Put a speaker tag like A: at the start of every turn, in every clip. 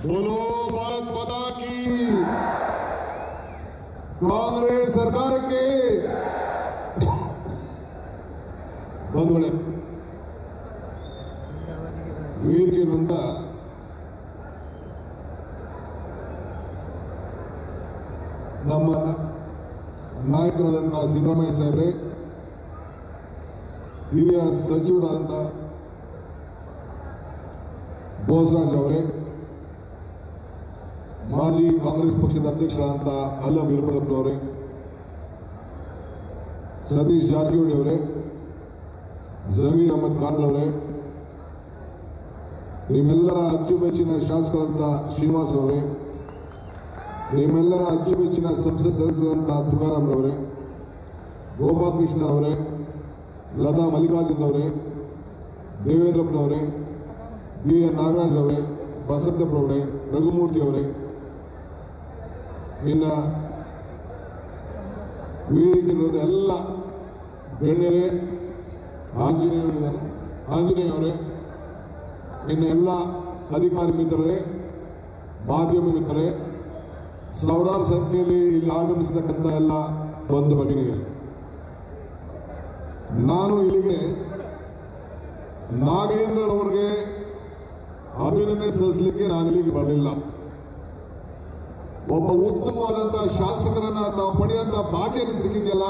A: बोलो भारत माता की। कांग्रेस सरकार के ಬಂಧುಗಳೇ, ವೇದಿಕೆಯಿಂದ ನಮ್ಮ ನಾಯಕರಾದಂತಹ ಸಿದ್ದರಾಮಯ್ಯ ಸಾಹೇಬ್ರೆ, ಹಿರಿಯ ಸಚಿವರಾದಂಥ ಬೋಸರಾಜ್ ಅವರೇ, ಮಾಜಿ ಕಾಂಗ್ರೆಸ್ ಪಕ್ಷದ ಅಧ್ಯಕ್ಷರಾದಂಥ ಅಲ್ಲಂ ವೀರಭದ್ರಪ್ಪನವರೇ, ಸತೀಶ್ ಜಾರಕಿಹೊಳಿ ಅವರೇ, ಜಮೀರ್ ಅಹಮದ್ ಖಾನ್ ಅವರೇ, ನಿಮ್ಮೆಲ್ಲರ ಅಚ್ಚುಮೆಚ್ಚಿನ ಶಾಸಕರಂತ ಶ್ರೀನಿವಾಸ್ ಅವರೇ, ನಿಮ್ಮೆಲ್ಲರ ಅಚ್ಚುಮೆಚ್ಚಿನ ಸಂಸತ್ ಸದಸ್ಯರಂತ ತುಕಾರಾಮ್ ಅವರೇ, ಗೋಪಾಲಕೃಷ್ಣ ಅವರೇ, ಲತಾ ಮಲ್ಲಿಕಾರ್ಜುನ್ ಅವರೇ, ದೇವೇಂದ್ರಪ್ಪನವರೇ, ಬಿ ಎನ್ ನಾಗರಾಜ್ ಅವರೇ, ಬಸಂತಪ್ಪನವರೇ, ರಘುಮೂರ್ತಿ ಅವರೇ, ಇನ್ನ ವೇದಿಕೆಯಿರೋದು ಎಲ್ಲ ಗಣ್ಯರೇ, ಆಂಜನೇಯ ಅವರೇ, ಇನ್ನು ಎಲ್ಲ ಅಧಿಕಾರಿ ಮಿತ್ರರೇ, ಮಾಧ್ಯಮ ಮಿತ್ರರೇ, ಸಾವಿರಾರು ಸಂಖ್ಯೆಯಲ್ಲಿ ಇಲ್ಲಿ ಆಗಮಿಸತಕ್ಕಂಥ ಎಲ್ಲ ಬಂಧು ಭಗಿನಿಯರು, ನಾನು ಇಲ್ಲಿಗೆ ನಾಗೇಂದ್ರರವರಿಗೆ ಅಭಿನಂದನೆ ಸಲ್ಲಿಸಲಿಕ್ಕೆ ನಾನು ಇಲ್ಲಿಗೆ ಬರಲಿಲ್ಲ. ಒಬ್ಬ ಉತ್ತಮವಾದಂತಹ ಶಾಸಕರನ್ನ ತಾವು ಪಡೆಯುವಂತ ಭಾಗ್ಯ ಸಿಕ್ಕಿದೆಯಲ್ಲ,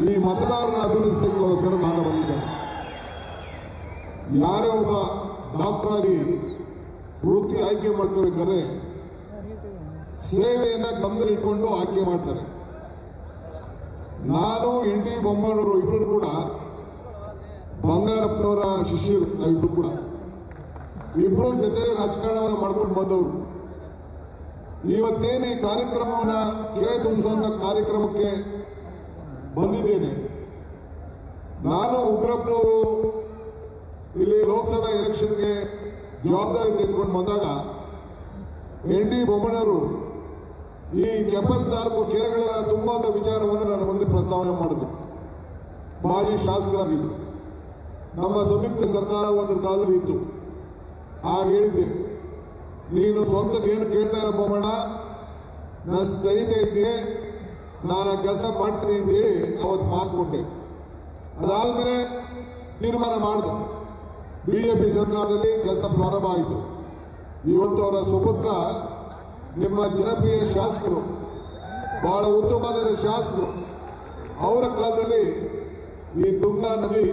A: ಈ ಮತದಾರರ ಅಭಿನಂದಿಸಲಿಕ್ಕೋಸ್ಕರ ನಾನು ಬಂದಿದ್ದೇನೆ. ಯಾರೇ ಒಬ್ಬ ಡಾಕ್ಟರ್ ಆಗಿ ವೃತ್ತಿ ಆಯ್ಕೆ ಮಾಡ್ಕೋಬೇಕಾದ್ರೆ ಸೇವೆಯನ್ನ ಗಮನದಲ್ಲಿ ಇಟ್ಕೊಂಡು ಆಯ್ಕೆ ಮಾಡ್ತಾರೆ. ನಾನು ಎನ್ ಟಿ ಬೊಮ್ಮಣ್ಣವರು ಇಬ್ಬರು ಕೂಡ ಬಂಗಾರಪ್ಪನವರ ಶಿಷ್ಯರು, ನಾವಿಬ್ರು ಕೂಡ ಇಬ್ಬರು ಜೊತೆ ರಾಜಕಾರಣವನ್ನು ಮಾಡ್ಕೊಂಡು ಬಂದವರು. ಇವತ್ತೇನು ಈ ಕಾರ್ಯಕ್ರಮವನ್ನ ಕೆರೆ ತುಂಬಿಸುವಂತ ಕಾರ್ಯಕ್ರಮಕ್ಕೆ ಬಂದಿದ್ದೇನೆ. ನಾನು ಉಗ್ರಪ್ಪನವರು ಇಲ್ಲಿ ಲೋಕಸಭಾ ಎಲೆಕ್ಷನ್ಗೆ ಜವಾಬ್ದಾರಿ ತೆಗೆದುಕೊಂಡು ಬಂದಾಗ ಎನ್ ಟಿ ಬೊಮ್ಮಣ್ಣವರು ಈ 74 ಕೆರೆಗಳ ತುಂಬುವಂತ ವಿಚಾರವನ್ನು ನನ್ನ ಮುಂದೆ ಪ್ರಸ್ತಾವನೆ ಮಾಡಿದ್ರು. ಮಾಜಿ ಶಾಸಕರಾಗಿದ್ದು ನಮ್ಮ ಸಂಯುಕ್ತ ಸರ್ಕಾರ ಒಂದು ಕಾಲದಲ್ಲಿ ಇತ್ತು. ಆಗ ಹೇಳಿದ್ದೆ, ನೀನು ಸ್ವಂತಕ್ಕೆ ಏನು ಕೇಳ್ತಾ ಇಲ್ಲ ಬೊಮ್ಮಣ್ಣ, ನನ್ನ ಸ್ನೇಹಿತ ಇದ್ದೆ, ನಾನು ಕೆಲಸ ಮಾಡ್ತೀನಿ ಅಂತೇಳಿ ಅವತ್ತು ಮಾತು ಕೊಟ್ಟೆ. ಅದಾದ್ಮೇಲೆ ತೀರ್ಮಾನ ಮಾಡಿದೆ. ಬಿಜೆಪಿ ಸರ್ಕಾರದಲ್ಲಿ ಕೆಲಸ ಪ್ರಾರಂಭ ಆಯಿತು. ಇವತ್ತು ಅವರ ಸುಪುತ್ರ ನಿಮ್ಮ ಜನಪ್ರಿಯ ಶಾಸಕರು, ಬಹಳ ಉತ್ತಮವಾದ ಶಾಸಕರು, ಅವರ ಕಾಲದಲ್ಲಿ ಈ ತುಂಗಾ ನದಿ,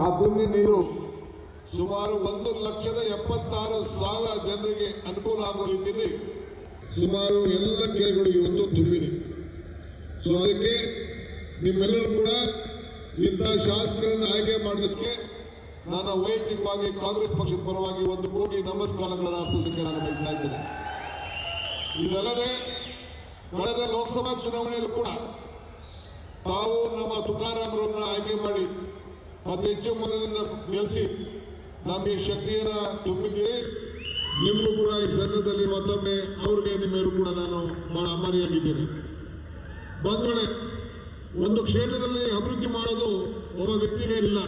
A: ಆ ತುಂಗಿ ನೀರು ಸುಮಾರು 1,76,000 ಜನರಿಗೆ ಅನುಕೂಲ ಆಗುವ ರೀತಿಯಲ್ಲಿ ಸುಮಾರು ಎಲ್ಲ ಕೆರೆಗಳು ಇವತ್ತು ತುಂಬಿದೆ. ಸೊ ಅದಕ್ಕೆ ನಿಮ್ಮೆಲ್ಲರೂ ಕೂಡ ಇಂಥ ಶಾಸಕರನ್ನು ಆಯ್ಕೆ ಮಾಡೋದಕ್ಕೆ ನಾನು ವೈಯಕ್ತಿಕವಾಗಿ ಕಾಂಗ್ರೆಸ್ ಪಕ್ಷದ ಪರವಾಗಿ 1 ಕೋಟಿ ನಮಸ್ಕಾರಗಳನ್ನು ಅರ್ಪಿಸಕ್ಕೆ ನಾನು ಬಯಸ್ತಾ ಇದ್ದೇನೆ. ಇದಲ್ಲದೆ ಕಳೆದ ಲೋಕಸಭಾ ಚುನಾವಣೆಯಲ್ಲಿ ಕೂಡ ತಾವು ನಮ್ಮ ತುಕಾರಾಮರನ್ನ ಆಯ್ಕೆ ಮಾಡಿ ಅತಿ ಹೆಚ್ಚು ಮತದಿಂದ ಗೆಲ್ಲಿಸಿ ನಮಗೆ ಶಕ್ತಿಯನ್ನ ತುಂಬಿದ್ದೀರಿ. ನಿಮಗೂ ಕೂಡ ಈ ಸಂದರ್ಭದಲ್ಲಿ ಮತ್ತೊಮ್ಮೆ ಅವ್ರಿಗೆ ನಿಮ್ಮೆಲ್ಲರೂ ಕೂಡ ನಾನು ಬಹಳ ಅಮಾನಿಯಾಗಿದ್ದೇನೆ. ಬಂಧುಗಳೇ, ಒಂದು ಕ್ಷೇತ್ರದಲ್ಲಿ ಅಭಿವೃದ್ಧಿ ಮಾಡೋದು ಒಬ್ಬ ವ್ಯಕ್ತಿಗೆ ಇಲ್ಲ,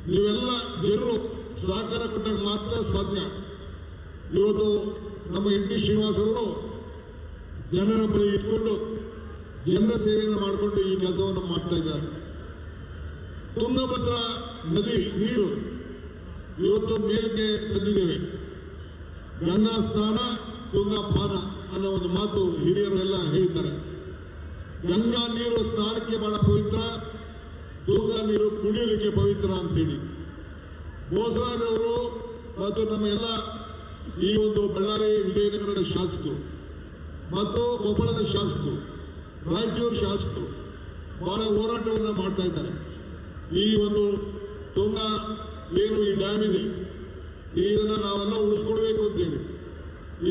A: ನೀವೆಲ್ಲ ಜನರು ಸಹಕಾರ ಕೊಟ್ಟಾಗ ಮಾತ್ರ ಸಾಧ್ಯ. ಇವತ್ತು ನಮ್ಮ ಎನ್ ಟಿ ಶ್ರೀನಿವಾಸ್ ಅವರು ಜನರ ಬಳಿ ಇಟ್ಕೊಂಡು ಜನರ ಸೇವೆಯನ್ನು ಮಾಡಿಕೊಂಡು ಈ ಕೆಲಸವನ್ನು ಮಾಡ್ತಾ ಇದ್ದಾರೆ. ತುಂಗಭದ್ರಾ ನದಿ ನೀರು ಇವತ್ತು ಮೇಲಕ್ಕೆ ತಂದಿದ್ದೇವೆ. ಗಂಗಾ ಸ್ನಾನ ತುಂಗಾ ಪಾನ ಅನ್ನೋ ಒಂದು ಮಾತು ಹಿರಿಯರು ಎಲ್ಲ ಹೇಳಿದ್ದಾರೆ. ಗಂಗಾ ನೀರು ಸ್ನಾನಕ್ಕೆ ಬಹಳ ಪವಿತ್ರ, ತುಂಗಾ ನೀರು ಕುಡಿಯಲಿಕ್ಕೆ ಪವಿತ್ರ ಅಂತೇಳಿ ಬೋಸರಾಜ್ ಅವರು ಮತ್ತು ನಮ್ಮ ಎಲ್ಲ ಈ ಒಂದು ಬಳ್ಳಾರಿ ವಿಜಯನಗರದ ಶಾಸಕರು ಮತ್ತು ಕೊಪ್ಪಳದ ಶಾಸಕರು, ರಾಯಚೂರು ಶಾಸಕರು ಬಹಳ ಹೋರಾಟವನ್ನು ಮಾಡ್ತಾ ಇದ್ದಾರೆ. ಈ ಒಂದು ತುಂಗಾ ಏನು ಈ ಡ್ಯಾಮ್ ಇದೆ, ಇದನ್ನ ನಾವೆಲ್ಲ ಉಳಿಸ್ಕೊಳ್ಬೇಕು ಅಂತೇಳಿ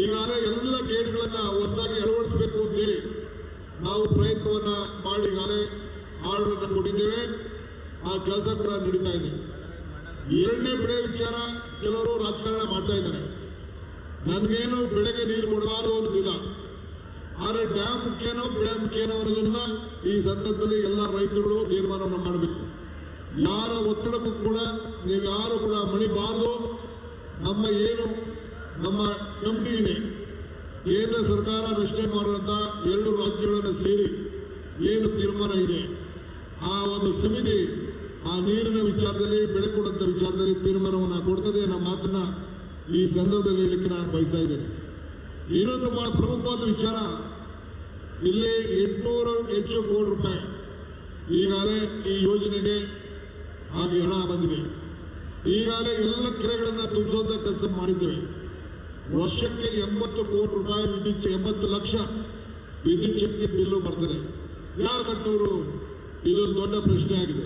A: ಈಗಾಗಲೇ ಎಲ್ಲ ಗೇಟ್ಗಳನ್ನ ಹೊಸದಾಗಿ ಅಳವಡಿಸಬೇಕು ಅಂತೇಳಿ ನಾವು ಪ್ರಯತ್ನವನ್ನ ಮಾಡಿ ಈಗಾಗಲೇ ಆರ್ಡರ್ ಅನ್ನು ಕೊಟ್ಟಿದ್ದೇವೆ. ಆ ಕೆಲಸ ಕೂಡ ನಡೀತಾ ಇದೆ. 2ನೇ ಬೆಳೆ ವಿಚಾರ ಕೆಲವರು ರಾಜಕಾರಣ ಮಾಡ್ತಾ ಇದ್ದಾರೆ. ನನ್ಗೇನು ಬೆಳೆಗೆ ನೀರು ಕೊಡಬಾರದು ಅಂತಿಲ್ಲ, ಆದರೆ ಡ್ಯಾಮ್ ಮುಖ್ಯನೋ ಬೆಳೆ ಮುಖ್ಯನೋ ಅನ್ನೋದನ್ನ ಈ ಸಂದರ್ಭದಲ್ಲಿ ಎಲ್ಲ ರೈತರುಗಳು ತೀರ್ಮಾನವನ್ನು ಮಾಡಬೇಕು. ಯಾರ ಒತ್ತಡಕ್ಕೂ ಕೂಡ ನೀವು ಯಾರು ಕೂಡ ಮಣಿಬಾರದು. ನಮ್ಮ ಕಮಿಟಿ ಇದೆ. ಕೇಂದ್ರ ಸರ್ಕಾರ ರಚನೆ ಮಾಡುವಂತ 2 ರಾಜ್ಯಗಳನ್ನು ಸೇರಿ ಏನು ತೀರ್ಮಾನ ಇದೆ ಆ ಒಂದು ಸಮಿತಿ ಆ ನೀರಿನ ವಿಚಾರದಲ್ಲಿ ಬೆಳೆ ಕೊಡುವಂತ ವಿಚಾರದಲ್ಲಿ ತೀರ್ಮಾನವನ್ನು ಕೊಡ್ತದೆ ಅನ್ನೋ ಮಾತನ್ನ ಈ ಸಂದರ್ಭದಲ್ಲಿ ಹೇಳಲಿಕ್ಕೆ ನಾನು ಬಯಸ್ತಾ ಇದ್ದೇನೆ. ಇನ್ನೊಂದು ಬಹಳ ಪ್ರಮುಖವಾದ ವಿಚಾರ, ಇಲ್ಲಿ 800 ಹೆಚ್ಚು ಕೋಟಿ ರೂಪಾಯಿ ಈಗಾಗಲೇ ಈ ಯೋಜನೆಗೆ ಹಾಗೆ ಹಣ ಬಂದಿದೆ. ಈಗಾಗಲೇ ಎಲ್ಲ ಕೆರೆಗಳನ್ನು ತುಂಬಿಸುವಂತ ಕೆಲಸ ಮಾಡಿದ್ದೇವೆ. ವರ್ಷಕ್ಕೆ 80 ಕೋಟಿ ರೂಪಾಯಿ ವಿದ್ಯುತ್ 80 ಲಕ್ಷ ವಿದ್ಯುತ್ ಶಕ್ತಿ ಬಿಲ್ಲು ಬರ್ತದೆ. ಯಾರು ಕಟ್ಟೋರು? ಇದೊಂದು ದೊಡ್ಡ ಪ್ರಶ್ನೆ ಆಗಿದೆ.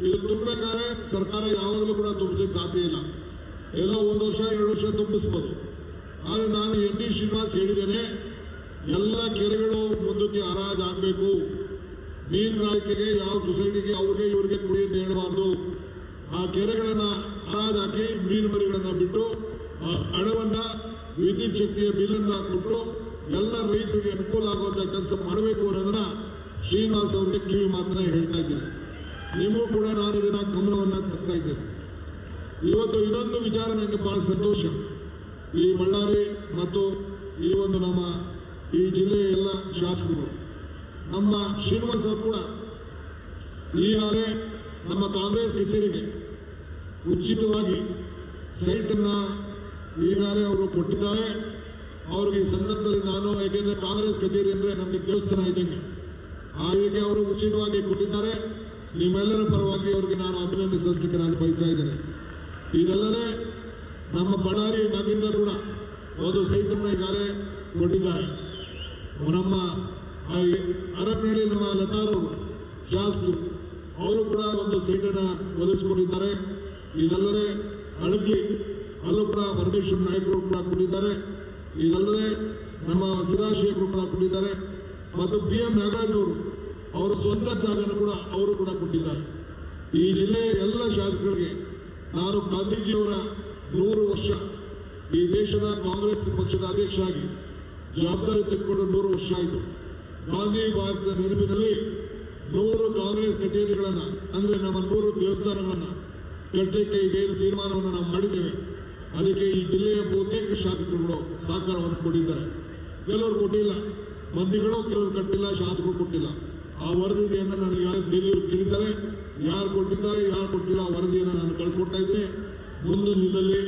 A: ಇದು ತುಂಬಬೇಕಾದ್ರೆ ಸರ್ಕಾರ ಯಾವಾಗಲೂ ಕೂಡ ತುಂಬಿಸಲಿಕ್ಕೆ ಸಾಧ್ಯ ಇಲ್ಲ. ಎಲ್ಲ 1 ವರ್ಷ 2 ವರ್ಷ ತುಂಬಿಸ್ಬೋದು. ಆದರೆ ನಾನು ND ಶ್ರೀನಿವಾಸ್ ಹೇಳಿದ್ದೇನೆ, ಎಲ್ಲ ಕೆರೆಗಳು ಮುಂದಕ್ಕೆ ಹರಾಜು ಆಗಬೇಕು. ಮೀನುಗಾರಿಕೆಗೆ ಯಾವ ಸೊಸೈಟಿಗೆ ಅವ್ರಿಗೆ ಇವರಿಗೆ ಕುಡಿ ಅಂತ ಹೇಳಬಾರ್ದು. ಆ ಕೆರೆಗಳನ್ನ ಹರಾಜು ಹಾಕಿ ಮೀನು ಮರಿಗಳನ್ನ ಬಿಟ್ಟು ಹಣವನ್ನ ವಿದ್ಯುತ್ ಶಕ್ತಿಯ ಬಿಲ್ಲನ್ನು ಕೊಟ್ಟು ಎಲ್ಲ ರೈತರಿಗೆ ಅನುಕೂಲ ಆಗುವಂತ ಕೆಲಸ ಮಾಡಬೇಕು ಅನ್ನೋದನ್ನ ಶ್ರೀನಿವಾಸ್ ಅವರಿಗೆ ಕಿವಿ ಮಾತ್ರ ಹೇಳ್ತಾ ಇದ್ದೀನಿ. ನಿಮಗೂ ಕೂಡ ನಾನು ಇದನ್ನ ಗಮನವನ್ನ ತರ್ತಾ ಇದ್ದೇನೆ. ಇವತ್ತು ಇನ್ನೊಂದು ವಿಚಾರ ನನಗೆ ಬಹಳ ಸಂತೋಷ. ಈ ಬಳ್ಳಾರಿ ಮತ್ತು ಈ ಒಂದು ನಮ್ಮ ಈ ಜಿಲ್ಲೆಯ ಎಲ್ಲ ಶಾಸಕರು, ನಮ್ಮ ಶ್ರೀನಿವಾಸ್ ಅವರು ಕೂಡ ಈಗಾಗಲೇ ನಮ್ಮ ಕಾಂಗ್ರೆಸ್ ಕಚೇರಿಗೆ ಉಚಿತವಾಗಿ ಸೈಟನ್ನ ಈಗಾಗಲೇ ಅವರು ಕೊಟ್ಟಿದ್ದಾರೆ. ಅವ್ರಿಗೆ ಈ ಸಂದರ್ಭದಲ್ಲಿ ನಾನು, ಯಾಕೆಂದ್ರೆ ಕಾಂಗ್ರೆಸ್ ಕಚೇರಿ ಅಂದ್ರೆ ನಮಗೆ ದೇವಸ್ಥಾನ ಇದ್ದಂಗೆ, ಹಾಗೆ ಅವರು ಉಚಿತವಾಗಿ ಕೊಟ್ಟಿದ್ದಾರೆ. ನಿಮ್ಮೆಲ್ಲರ ಪರವಾಗಿ ಅವರಿಗೆ ನಾನು ಅಭಿನಂದಿಸಲಿಕ್ಕೆ ನಾನು ಬಯಸ್ತಾ ಇದ್ದೇನೆ. ಇದಲ್ಲದೆ ನಮ್ಮ ಬಳ್ಳಾರಿ ನಾಗಿಂದ ಕೂಡ ಒಂದು ಸೈಟನ್ನು ಈಗಾಗಲೇ ಕೊಟ್ಟಿದ್ದಾರೆ. ನಮ್ಮ ಅರಪನಹಳ್ಳಿ ನಮ್ಮ ಲತಾರವರು ಶಾಸಕರು ಅವರು ಕೂಡ ಒಂದು ಸೈಟನ್ನು ಒದಗಿಸಿಕೊಂಡಿದ್ದಾರೆ. ಇದಲ್ಲದೆ ಅಳಗಿ ಅಲ್ಲೂ ಕೂಡ ಪರಮೇಶ್ವರ ನಾಯಕರು ಕೂಡ ಕೊಟ್ಟಿದ್ದಾರೆ. ಇದಲ್ಲದೆ ನಮ್ಮ ಸಿರಾಶೇಖರು ಕೂಡ ಕೊಟ್ಟಿದ್ದಾರೆ. ಮತ್ತು BM ನಾಗರಾಜ್ ಅವರು ಅವರ ಸ್ವಂತ ಜಾಗನ ಕೂಡ ಅವರು ಕೂಡ ಕೊಟ್ಟಿದ್ದಾರೆ. ಈ ಜಿಲ್ಲೆಯ ಎಲ್ಲ ಶಾಸಕರಿಗೆ ನಾನು ಗಾಂಧೀಜಿಯವರ 100 ವರ್ಷ ಈ ದೇಶದ ಕಾಂಗ್ರೆಸ್ ಪಕ್ಷದ ಅಧ್ಯಕ್ಷರಾಗಿ ಜವಾಬ್ದಾರಿ ತೆಗೆದುಕೊಂಡು 100 ವರ್ಷ ಆಯಿತು. ಗಾಂಧಿ ಭಾರತದ ನೆನಪಿನಲ್ಲಿ 100 ಕಾಂಗ್ರೆಸ್ ಕಚೇರಿಗಳನ್ನ, ಅಂದ್ರೆ ನಮ್ಮ 100 ದೇವಸ್ಥಾನಗಳನ್ನ ಕಟ್ಟಲಿಕ್ಕೆ ಈಗೇನು ತೀರ್ಮಾನವನ್ನು ನಾವು ಮಾಡಿದ್ದೇವೆ. ಅದಕ್ಕೆ ಈ ಜಿಲ್ಲೆಯ ಬಹುತೇಕ ಶಾಸಕರುಗಳು ಸಹಕಾರವನ್ನು ಕೊಟ್ಟಿದ್ದಾರೆ. ಕೆಲವರು ಕೊಟ್ಟಿಲ್ಲ, ಮಂದಿಗಳು ಕೆಲವರು ಕಟ್ಟಿಲ್ಲ, ಶಾಸಕರು ಕೊಟ್ಟಿಲ್ಲ. ಆ ವರದಿಯನ್ನು ನಾನು ಯಾರು ಡೆಲ್ಲಿಯವರು ಕೇಳಿದ್ದಾರೆ, ಯಾರು ಕೊಟ್ಟಿದ್ದಾರೆ ಯಾರು ಕೊಟ್ಟಿಲ್ಲ ಆ ವರದಿಯನ್ನು ನಾನು ಕಳ್ಕೊಡ್ತಾ ಇದ್ದೇನೆ. ಮುಂದಿನ ದಿನದಲ್ಲಿ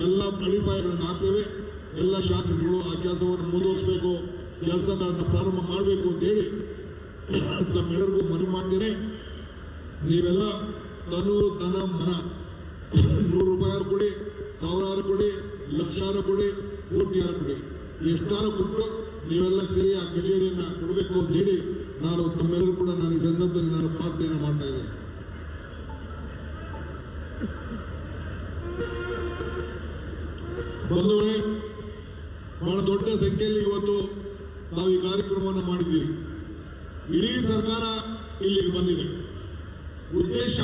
A: ಎಲ್ಲ ಅಡಿಪಾಯಗಳನ್ನು ಹಾಕ್ತೇವೆ. ಎಲ್ಲ ಶಾಸಕರು ಆ ಕೆಲಸವನ್ನು ಮುಂದುವರಿಸಬೇಕು, ಕೆಲಸಗಳನ್ನು ಪ್ರಾರಂಭ ಮಾಡಬೇಕು ಅಂತ ಹೇಳಿ ತಮ್ಮೆಲ್ಲರಿಗೂ ಮನವಿ ಮಾಡ್ತೇನೆ. ನೀವೆಲ್ಲ ತನು ತನ ಮನ 100 ರೂಪಾಯಿ ಕೊಡಿ, 1000 ಕೊಡಿ, ಲಕ್ಷಾರು ಕೊಡಿ, ಕೋಟಿಯಾರು ಕೊಡಿ, ಎಷ್ಟಾರು ಕೊಟ್ಟು ನೀವೆಲ್ಲ ಸೇರಿ ಆ ಕಚೇರಿಯನ್ನ ಕೊಡಬೇಕು ಅಂತ ಹೇಳಿ ನಾನು ತಮ್ಮೆಲ್ಲರೂ ಕೂಡ ನಾನು ಈ ಸಂದರ್ಭದಲ್ಲಿ ನಾನು ಪ್ರಾರ್ಥನೆ ಮಾಡ್ತಾ ಇದ್ದೇನೆ. ಬಂಧುಗಳೇ, ಬಹಳ ದೊಡ್ಡ ಸಂಖ್ಯೆಯಲ್ಲಿ ಇವತ್ತು ನಾವು ಈ ಕಾರ್ಯಕ್ರಮವನ್ನು ಮಾಡಿದ್ದೀವಿ. ಇಡೀ ಸರ್ಕಾರ ಇಲ್ಲಿಗೆ ಬಂದಿದೆ. ಉದ್ದೇಶ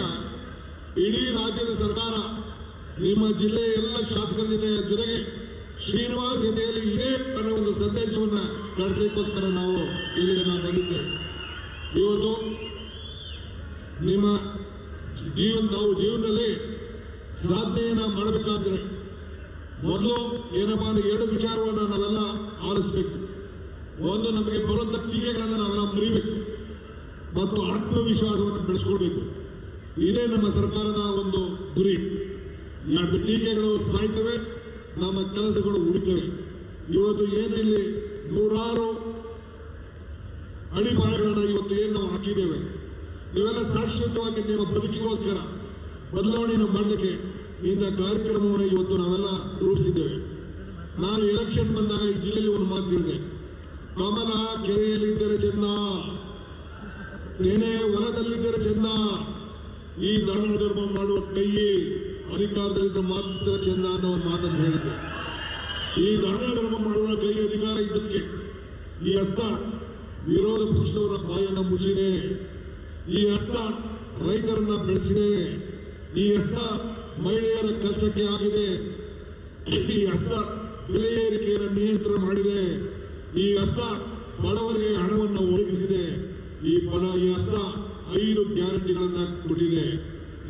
A: ಇಡೀ ರಾಜ್ಯದ ಸರ್ಕಾರ ನಿಮ್ಮ ಜಿಲ್ಲೆಯ ಎಲ್ಲ ಶಾಸಕರ ಜೊತೆಗೆ ಶ್ರೀನಿವಾಸ್ ಜೊತೆಯಲ್ಲಿ ಇದೆ ಅನ್ನೋ ಒಂದು ಸಂದೇಶವನ್ನು ಕಳಿಸೋಕ್ಕೋಸ್ಕರ ನಾವು ಇಲ್ಲಿಗೆ ನಾವು ಬಂದಿದ್ದೇವೆ. ಇವತ್ತು ನಿಮ್ಮ ನಾವು ಜೀವನದಲ್ಲಿ ಸಾಧನೆಯನ್ನ ಮಾಡಬೇಕಾದ್ರೆ ಮೊದಲು ಏನಪ್ಪಾ ಅಂದ್ರೆ 2 ವಿಚಾರವನ್ನು ನಾವೆಲ್ಲ ಆಲಿಸಬೇಕು. ಒಂದು, ನಮಗೆ ಬರುವಂತ ಟೀಕೆಗಳನ್ನು ನಾವೆಲ್ಲ ಮುರಿಬೇಕು ಮತ್ತು ಆತ್ಮವಿಶ್ವಾಸವನ್ನು ಬೆಳೆಸ್ಕೊಳ್ಬೇಕು. ಇದೇ ನಮ್ಮ ಸರ್ಕಾರದ ಒಂದು ಗುರಿ. ಟೀಕೆಗಳು ಸಾಯ್ತವೆ, ನಮ್ಮ ಕೆಲಸಗಳು ಉಳಿತವೆ. ಇವತ್ತು ಏನು ಇಲ್ಲಿ 100 ಅಡಿಪಾಯಗಳನ್ನು ಇವತ್ತು ಏನು ನಾವು ಹಾಕಿದ್ದೇವೆ, ಇವೆಲ್ಲ ಶಾಶ್ವತವಾಗಿ ನಿಮ್ಮ ಬದುಕಿಗೋಸ್ಕರ ಬದಲಾವಣೆಯನ್ನು ಮಾಡಲಿಕ್ಕೆ ಇಂಥ ಕಾರ್ಯಕ್ರಮವನ್ನು ಇವತ್ತು ನಾವೆಲ್ಲ ರೂಪಿಸಿದ್ದೇವೆ. ನಾನು ಎಲೆಕ್ಷನ್ ಬಂದಾಗ ಈ ಜಿಲ್ಲೆಯಲ್ಲಿ ಒಂದು ಮಾತು ಹೇಳಿದೆ, ಕಮಲ ಕೆರೆಯಲ್ಲಿದ್ದರೆ ಚೆಂದ, ತೆನೆ ಹೊಲದಲ್ಲಿದ್ದರೆ ಚೆಂದ, ಈ ದಾನ ಧರ್ಮ ಮಾಡುವ ಕೈ ಅಧಿಕಾರದಲ್ಲಿದ್ದರೆ ಮಾತ್ರ ಚೆಂದ ಅಂತ ಒಂದು ಮಾತನ್ನು ಹೇಳಿದ್ದೆ. ಈ ದಾನ ಧರ್ಮ ಮಾಡುವ ಕೈ ಅಧಿಕಾರ ಇದ್ದಕ್ಕೆ ಈ ಹಸ್ತ ವಿರೋಧ ಪಕ್ಷದವರ ಬಾಯನ್ನು ಮುಚ್ಚಿದೆ, ಈ ಹಸ್ತ ರೈತರನ್ನ ಬೆಳೆಸಿದೆ, ಈ ಹಸ್ತ ಮಹಿಳೆಯರ ಕಷ್ಟಕ್ಕೆ ಆಗಿದೆ, ಈ ಹಸ್ತ ಬೆಲೆ ಏರಿಕೆಯನ್ನು ನಿಯಂತ್ರಣ ಮಾಡಿದೆ, ಈ ಹಸ್ತ ಬಡವರಿಗೆ ಹಣವನ್ನು ಒದಗಿಸಿದೆ, ಈ ಹಸ್ತ 5 ಗ್ಯಾರಂಟಿಗಳನ್ನ ಕೊಟ್ಟಿದೆ.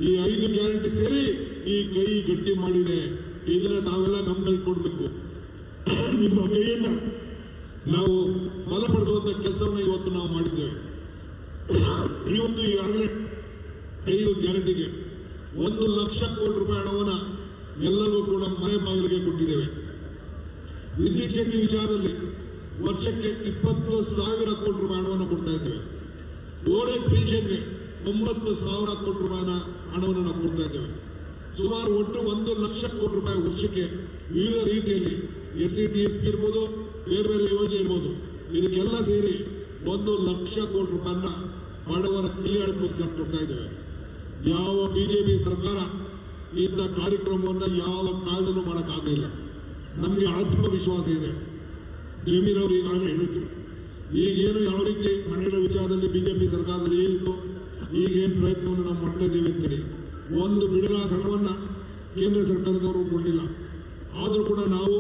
A: ಈ 5 ಗ್ಯಾರಂಟಿ ಸೇರಿ ಈ ಕೈ ಗಟ್ಟಿ ಮಾಡಿದೆ. ಇದನ್ನ ನಾವೆಲ್ಲ ಗಮನದಲ್ಲಿ ಕೊಡ್ಬೇಕು. ನಿಮ್ಮ ಕೈಯನ್ನ ನಾವು ಬಲಪಡಿಸುವಂತ ಕೆಲಸವನ್ನು ಇವತ್ತು ನಾವು ಮಾಡಿದ್ದೇವೆ. ಈ ಒಂದು ಈಗಾಗಲೇ 5 ಗ್ಯಾರಂಟಿಗೆ 1 ಲಕ್ಷ ಕೋಟಿ ರೂಪಾಯಿ ಹಣವನ್ನು ಎಲ್ಲರಿಗೂ ಕೂಡ ಮನೆ ಬಾಗಿಲಿಗೆ ಕೊಟ್ಟಿದ್ದೇವೆ. ವಿದ್ಯುತ್ ಶಕ್ತಿ ವಿಚಾರದಲ್ಲಿ ವರ್ಷಕ್ಕೆ 20,000 ಕೋಟಿ ರೂಪಾಯಿ ಹಣವನ್ನು ಕೊಡ್ತಾ ಇದ್ದೇವೆ. ಓಲ್ಡ್ ಪೆನ್ಷನ್ಗೆ 9,000 ಕೋಟಿ ರೂಪಾಯಿನ ಹಣವನ್ನು ನಾವು ಕೊಡ್ತಾ ಇದ್ದೇವೆ. ಸುಮಾರು ಒಟ್ಟು 1 ಲಕ್ಷ ಕೋಟಿ ರೂಪಾಯಿ ವರ್ಷಕ್ಕೆ ವಿವಿಧ ರೀತಿಯಲ್ಲಿ SC/TSP ಇರ್ಬೋದು, ಬೇರೆ ಬೇರೆ ಯೋಜನೆ ಇರ್ಬೋದು, ಇದಕ್ಕೆಲ್ಲ ಸೇರಿ 1 ಲಕ್ಷ ಕೋಟಿ ರೂಪಾಯಿನ ಬಡವರ ಕಲ್ಯಾಣಕ್ಕೋಸ್ಕರ ಕೊಡ್ತಾ ಇದ್ದೇವೆ. ಯಾವ ಬಿಜೆಪಿ ಸರ್ಕಾರ ಇಂಥ ಕಾರ್ಯಕ್ರಮವನ್ನು ಯಾವ ಕಾಲದಲ್ಲೂ ಮಾಡೋಕ್ಕಾಗಲಿಲ್ಲ. ನಮಗೆ ಆತ್ಮವಿಶ್ವಾಸ ಇದೆ. ಜಮೀರ್ ಅವರು ಈಗಾಗಲೇ ಹೇಳಿದ್ರು, ಈಗೇನು ಯಾವ ರೀತಿ ಮನೆಗಳ ವಿಚಾರದಲ್ಲಿ ಬಿಜೆಪಿ ಸರ್ಕಾರದಲ್ಲಿ ಏನಿತ್ತು, ಈಗೇನು ಪ್ರಯತ್ನವನ್ನು ನಾವು ಮಾಡ್ತಾ ಇದ್ದೇವೆ ಅಂತೇಳಿ ಒಂದು ಬಿಡುಗಾಸ ಹಣವನ್ನು ಕೇಂದ್ರ ಸರ್ಕಾರದವರು ಕೊಡಲಿಲ್ಲ. ಆದರೂ ಕೂಡ ನಾವು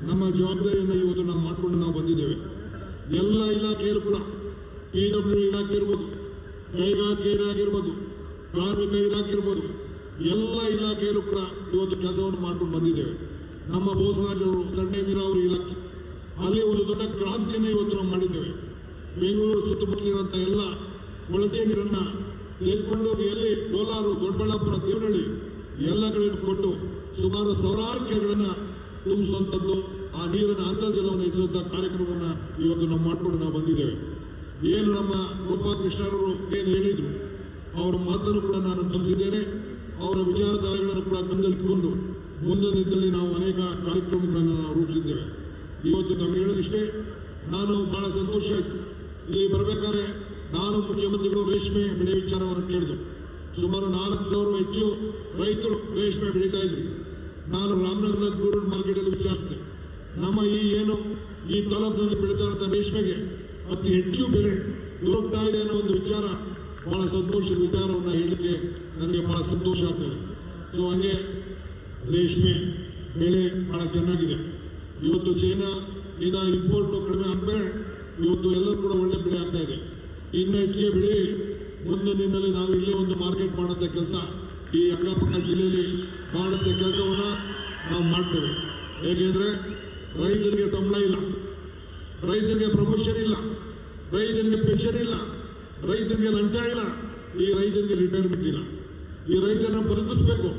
A: ನಮ್ಮ ಜವಾಬ್ದಾರಿಯನ್ನು ಇವತ್ತು ನಾವು ಮಾಡಿಕೊಂಡು ನಾವು ಬಂದಿದ್ದೇವೆ. ಎಲ್ಲ ಇಲಾಖೆಯಲ್ಲೂ ಕೂಡ PW ಇಲಾಖೆ ಇರ್ಬೋದು, ಕೈಗಾರಿಕೆ ಇಲಾಖೆ ಇರ್ಬೋದು, ಕಾರ್ಮಿಕ ಇಲಾಖೆ ಇರ್ಬೋದು, ಎಲ್ಲ ಇಲಾಖೆಯಲ್ಲೂ ಕೂಡ ಇವತ್ತು ಕೆಲಸವನ್ನು ಮಾಡ್ಕೊಂಡು ಬಂದಿದ್ದೇವೆ. ನಮ್ಮ ಬೋಸರಾಜ್ ಅವರು ಸಣ್ಣ ನೀರಾವರಿ ಇಲಾಖೆ, ಅಲ್ಲಿ ಒಂದು ದೊಡ್ಡ ಕ್ರಾಂತಿಯನ್ನು ಇವತ್ತು ನಾವು ಮಾಡಿದ್ದೇವೆ. ಬೆಂಗಳೂರು ಸುತ್ತಮುತ್ತಲಿರುವಂಥ ಎಲ್ಲ ಕೊಳಚೆ ನೀರನ್ನು ತೆಗೆದುಕೊಂಡು ಎಲ್ಲಿ ಕೋಲಾರ, ದೊಡ್ಡಬಳ್ಳಾಪುರ, ದೇವನಹಳ್ಳಿ ಎಲ್ಲ ಕಡೆ ಕೊಟ್ಟು ಸುಮಾರು ಸಾವಿರಾರು ಕೆರೆಗಳನ್ನು ತುಂಬಿಸುವಂಥದ್ದು, ಆ ನೀರಿನ ಅಂತರ್ಜಲವನ್ನು ಹೆಚ್ಚಿಸುವಂಥ ಕಾರ್ಯಕ್ರಮವನ್ನು ಇವತ್ತು ನಾವು ಮಾಡಿಕೊಂಡು ನಾವು ಬಂದಿದ್ದೇವೆ. ಏನು ನಮ್ಮ ಗೋಪಾಲ್ ಕೃಷ್ಣರವರು ಏನು ಹೇಳಿದರು, ಅವರ ಮಾತನ್ನು ಕೂಡ ನಾನು ಗಮನಿಸಿದ್ದೇನೆ. ಅವರ ವಿಚಾರಧಾರೆಗಳನ್ನು ಕೂಡ ಗಮನದಲ್ಲಿಟ್ಟುಕೊಂಡು ಮುಂದಿನ ದಿನದಲ್ಲಿ ನಾವು ಅನೇಕ ಕಾರ್ಯಕ್ರಮಗಳನ್ನು ನಾವು ರೂಪಿಸಿದ್ದೇವೆ. ಇವತ್ತು ನಮ್ಗೆ ಹೇಳೋದಿಷ್ಟೇ, ನಾನು ಬಹಳ ಸಂತೋಷ ಆಯಿತು. ಇಲ್ಲಿ ಬರಬೇಕಾದ್ರೆ ನಾನು ಮುಖ್ಯಮಂತ್ರಿಗಳು ರೇಷ್ಮೆ ಬೆಳೆ ವಿಚಾರವನ್ನು ಕೇಳಿದ್ರು. ಸುಮಾರು 4,000 ಹೆಚ್ಚು ರೈತರು ರೇಷ್ಮೆ ಬೆಳೀತಾ ಇದ್ರು. ನಾನು ರಾಮನಗರದ ಗೂಡೂರು ಮಾರ್ಕೆಟಲ್ಲಿ ವಿಚಾರಿಸಿದೆ, ನಮ್ಮ ಈ ತಾಲೂಕಿನಲ್ಲಿ ಬೆಳೀತಾ ಇರುವಂಥ ರೇಷ್ಮೆಗೆ ಅತಿ ಹೆಚ್ಚು ಬೆಲೆ ದೊರಕ್ತಾ ಇದೆ ಅನ್ನೋ ಒಂದು ವಿಚಾರ, ಬಹಳ ಸಂತೋಷದ ವಿಚಾರವನ್ನು ಹೇಳಲಿಕ್ಕೆ ನನಗೆ ಬಹಳ ಸಂತೋಷ ಆಗ್ತದೆ. ಸೊ ಹಾಗೆ ರೇಷ್ಮೆ ಬೆಳೆ ಬಹಳ ಚೆನ್ನಾಗಿದೆ. ಇವತ್ತು ಚೈನಾ ಇಂದ ಇಂಪೋರ್ಟ್ ಕಡಿಮೆ ಆದ್ಮೇಲೆ ಇವತ್ತು ಎಲ್ಲರೂ ಕೂಡ ಒಳ್ಳೆ ಬೆಳೆ ಆಗ್ತಾ ಇದೆ. ಇನ್ನು ಹೆಚ್ಚಿಗೆ ಬೆಳೆ ಮುಂದಿನ ದಿನದಲ್ಲಿ ನಾವು ಇಲ್ಲೇ ಒಂದು ಮಾರ್ಕೆಟ್ ಮಾಡುವಂಥ ಕೆಲಸ ಈ ಅಕ್ಕಪಕ್ಕ ಜಿಲ್ಲೆಯಲ್ಲಿ ಮಾಡುವಂಥ ಕೆಲಸವನ್ನು ನಾವು ಮಾಡ್ತೇವೆ. ಹೇಗೆಂದರೆ ರೈತರಿಗೆ ಸಂಬಳ ಇಲ್ಲ, ರೈತರಿಗೆ ಪ್ರಮೋಷನ್ ಇಲ್ಲ, ರೈತರಿಗೆ ಪೆನ್ಷನ್ ಇಲ್ಲ, ರೈತರಿಗೆ ಲಂಚ ಇಲ್ಲ, ಈ ರೈತರಿಗೆ ರಿಟೈರ್ಮೆಂಟ್ ಇಲ್ಲ. ಈ ರೈತರನ್ನ ಬದುಕಿಸ್ಬೇಕು.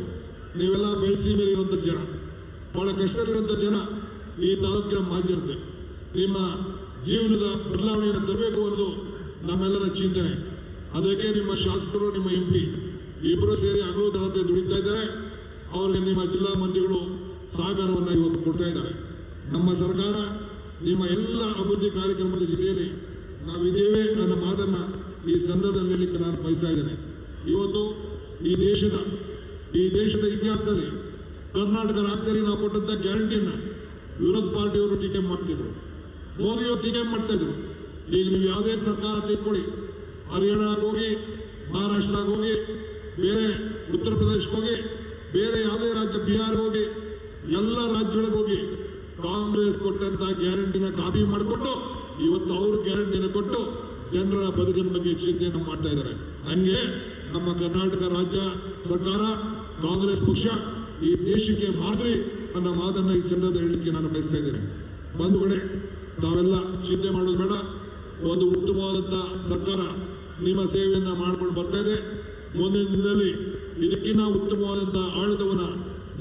A: ನೀವೆಲ್ಲ ಬೆಳೆಸಿ ಮೇಲೆ ಇರುವಂಥ ಜನ, ಬಹಳ ಕಷ್ಟದಲ್ಲಿರುವಂಥ ಜನ ಈ ತಾಲೂಕಿನ ಮಾಜಿರುತ್ತೆ. ನಿಮ್ಮ ಜೀವನದ ಬದಲಾವಣೆಯನ್ನು ತರಬೇಕು ಅನ್ನೋದು ನಮ್ಮೆಲ್ಲರ ಚಿಂತನೆ. ಅದಕ್ಕೆ ನಿಮ್ಮ ಶಾಸಕರು, ನಿಮ್ಮ MP ಇಬ್ಬರು ಸೇರಿ ಹಗಲು ರಾತ್ರಿ ದುಡಿತಾ ಇದ್ದಾರೆ. ಅವ್ರಿಗೆ ನಿಮ್ಮ ಜಿಲ್ಲಾ ಮಂತ್ರಿಗಳು ಸಹಕಾರವನ್ನು ಇವತ್ತು ಕೊಡ್ತಾ ಇದ್ದಾರೆ. ನಮ್ಮ ಸರ್ಕಾರ ನಿಮ್ಮ ಎಲ್ಲ ಅಭಿವೃದ್ಧಿ ಕಾರ್ಯಕ್ರಮದ ಜೊತೆಯಲ್ಲಿ ನಾವಿದ್ದೇವೆ ನನ್ನ ಮಾತನ್ನು ಈ ಸಂದರ್ಭದಲ್ಲಿ ಹೇಳಲಿಕ್ಕೆ ನಾನು ಬಯಸ್ತಾ ಇದ್ದೇನೆ. ಇವತ್ತು ಈ ದೇಶದ ಇತಿಹಾಸದಲ್ಲಿ ಕರ್ನಾಟಕ ರಾಜ್ಯದಲ್ಲಿ ನಾವು ಕೊಟ್ಟಂತ ಗ್ಯಾರಂಟಿಯನ್ನು ವಿರೋಧ ಪಾರ್ಟಿಯವರು ಟೀಕೆ ಮಾಡ್ತಿದ್ರು, ಮೋದಿಯವರು ಟೀಕೆ ಮಾಡ್ತಾ ಇದ್ರು. ಈಗ ನೀವು ಯಾವುದೇ ಸರ್ಕಾರ ತೆಗೆದುಕೊಳ್ಳಿ, ಹರಿಯಾಣಕ್ಕೆ ಹೋಗಿ, ಮಹಾರಾಷ್ಟ್ರಕ್ಕೆ ಹೋಗಿ, ಬೇರೆ ಉತ್ತರ ಪ್ರದೇಶಕ್ಕೆ ಹೋಗಿ, ಬೇರೆ ಯಾವುದೇ ರಾಜ್ಯ ಬಿಹಾರ್ಗೆ ಹೋಗಿ, ಎಲ್ಲ ರಾಜ್ಯಗಳಿಗೆ ಹೋಗಿ ಕಾಂಗ್ರೆಸ್ ಕೊಟ್ಟಂತ ಗ್ಯಾರಂಟಿನ ಕಾಪಿ ಮಾಡಿಕೊಂಡು ಇವತ್ತು ಅವರು ಗ್ಯಾರಂಟಿನ ಕೊಟ್ಟು ಜನರ ಬದುಕಿನ ಬಗ್ಗೆ ಚಿಂತೆಯನ್ನು ಮಾಡ್ತಾ ಇದ್ದಾರೆ. ಹಂಗೆ ನಮ್ಮ ಕರ್ನಾಟಕ ರಾಜ್ಯ ಸರ್ಕಾರ, ಕಾಂಗ್ರೆಸ್ ಪಕ್ಷ ಈ ದೇಶಕ್ಕೆ ಮಾದರಿ ಅನ್ನೋ ಮಾತನ್ನ ಈ ಸಂದರ್ಭದಲ್ಲಿ ಹೇಳಲಿಕ್ಕೆ ನಾನು ಬಯಸ್ತಾ ಇದ್ದೇನೆ. ಬಂಧುಗಳೇ, ತಾವೆಲ್ಲ ಚಿಂತೆ ಮಾಡೋದು ಬೇಡ. ಒಂದು ಉತ್ತಮವಾದಂಥ ಸರ್ಕಾರ ನಿಮ್ಮ ಸೇವೆಯನ್ನು ಮಾಡ್ಕೊಂಡು ಬರ್ತಾ ಇದೆ. ಮುಂದಿನ ದಿನದಲ್ಲಿ ಇದಕ್ಕಿಂತ ಉತ್ತಮವಾದಂಥ ಆಡಳಿತವನ್ನು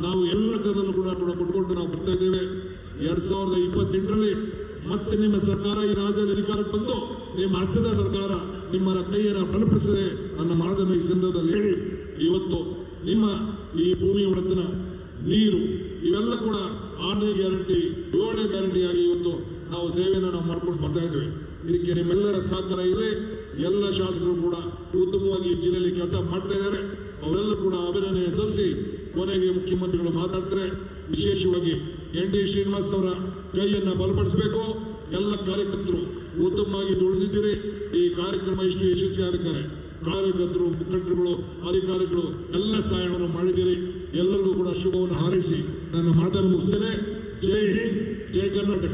A: ನಾವು ಎಲ್ಲ ಥರದಲ್ಲೂ ಕೂಡ ಕೊಟ್ಕೊಂಡು ನಾವು ಬರ್ತಾ ಇದ್ದೇವೆ. 2028ರಲ್ಲಿ ಮತ್ತೆ ನಿಮ್ಮ ಸರ್ಕಾರ ಈ ರಾಜ್ಯದ ಅಧಿಕಾರಕ್ಕೆ ಬಂದು ನಿಮ್ಮ ಹಸ್ತದ ಸರ್ಕಾರ ನಿಮ್ಮ ಕೈಯನ್ನು ಬಲಪಡಿಸಿದೆ ಅನ್ನೋ ಮಾತನ್ನು ಈ ಸಂದರ್ಭದಲ್ಲಿ ಹೇಳಿ, ಇವತ್ತು ನಿಮ್ಮ ಈ ಭೂಮಿ ಒಡೆತನ, ನೀರು ಇವೆಲ್ಲ ಕೂಡ 6ನೇ ಗ್ಯಾರಂಟಿ 7ನೇ ಗ್ಯಾರಂಟಿಯಾಗಿ ಇವತ್ತು ನಾವು ಸೇವೆಯನ್ನು ನಾವು ಮಾಡ್ಕೊಂಡು ಬರ್ತಾ ಇದ್ದೇವೆ. ಇದಕ್ಕೆ ನಿಮ್ಮೆಲ್ಲರ ಸಹಕಾರ ಇದೆ. ಎಲ್ಲ ಶಾಸಕರು ಕೂಡ ಉತ್ತಮವಾಗಿ ಜಿಲ್ಲೆಯಲ್ಲಿ ಕೆಲಸ ಮಾಡ್ತಾ ಇದ್ದಾರೆ. ಅವರೆಲ್ಲ ಕೂಡ ಅಭಿನಂದನೆ ಸಲ್ಲಿಸಿ ಕೊನೆಗೆ ಮುಖ್ಯಮಂತ್ರಿಗಳು ಮಾತಾಡ್ತಾರೆ. ವಿಶೇಷವಾಗಿ ND ಶ್ರೀನಿವಾಸ್ ಅವರ ಕೈಯನ್ನು ಬಲಪಡಿಸಬೇಕು. ಎಲ್ಲ ಕಾರ್ಯಕರ್ತರು ಉತ್ತಮವಾಗಿ ದುಡಿದಿದ್ದೀರಿ. ಈ ಕಾರ್ಯಕ್ರಮ ಇಷ್ಟು ಯಶಸ್ವಿ ಆಗಿದ್ದಾರೆ. ಕಾರ್ಯಕರ್ತರು, ಮುಖಂಡರುಗಳು, ಅಧಿಕಾರಿಗಳು ಎಲ್ಲ ಸಹಾಯವನ್ನು ಮಾಡಿದ್ದೀರಿ. ಎಲ್ಲರಿಗೂ ಕೂಡ ಶುಭವನ್ನು ಹಾರೈಸಿ ನನ್ನ ಮಾತನ್ನು ಮುಗಿಸ್ತೇನೆ. ಜೈ ಹಿಂದ್, ಜೈ ಕರ್ನಾಟಕ.